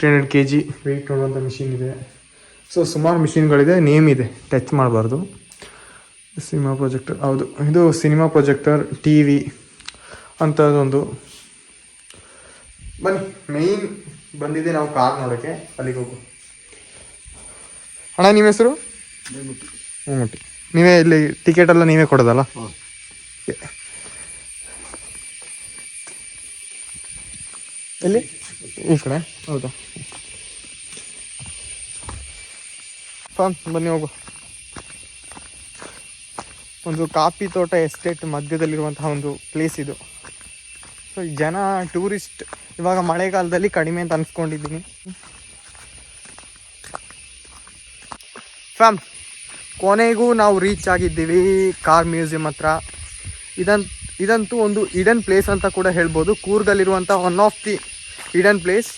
300 kg weight ನೋಡುವಂಥ machine ಇದೆ. So ಸುಮಾರು ಮಿಷಿನ್ಗಳಿದೆ, ನೇಮ್ ಇದೆ, ಟಚ್ ಮಾಡಬಾರ್ದು. ಸಿನಿಮಾ ಪ್ರೊಜೆಕ್ಟರ್, ಹೌದು ಇದು ಸಿನಿಮಾ ಪ್ರೊಜೆಕ್ಟರ್, ಟಿ ವಿ ಅಂಥದ್ದೊಂದು. ಬನ್ನಿ, ಮೇಯ್ನ್ ಬಂದಿದೆ ನಾವು ಕಾರ್ ನೋಡೋಕ್ಕೆ, ಅಲ್ಲಿಗೆ ಹೋಗು. ಅಣ್ಣ ನಿಮ್ಮ ಹೆಸರು? ಹೂಮಟ್ಟಿ. ನೀವೇ ಇಲ್ಲಿ ಟಿಕೆಟ್ ಎಲ್ಲ ನೀವೇ ಕೊಡೋದಲ್ಲ? ಎಲ್ಲಿ? ಈ ಕಡೆ. ಹೌದಾ? ಬನ್ನಿ ಹೋಗು. ಒಂದು ಕಾಫಿ ತೋಟ ಎಸ್ಟೇಟ್ ಮಧ್ಯದಲ್ಲಿರುವಂತಹ ಒಂದು ಪ್ಲೇಸ್ ಇದು. ಸೊ ಜನ ಟೂರಿಸ್ಟ್ ಇವಾಗ ಮಳೆಗಾಲದಲ್ಲಿ ಕಡಿಮೆ ಅಂತ ಅನ್ಸ್ಕೊಂಡಿದ್ದೀನಿ. ಕೊನೆಗೂ ನಾವು ರೀಚ್ ಆಗಿದ್ದೀವಿ ಕಾರ್ ಮ್ಯೂಸಿಯಂ ಹತ್ರ. ಇದಂತೂ ಒಂದು ಹಿಡನ್ ಪ್ಲೇಸ್ ಅಂತ ಕೂಡ ಹೇಳ್ಬೋದು. ಕೂರ್ಗಲ್ಲಿರುವಂಥ one of the hidden place.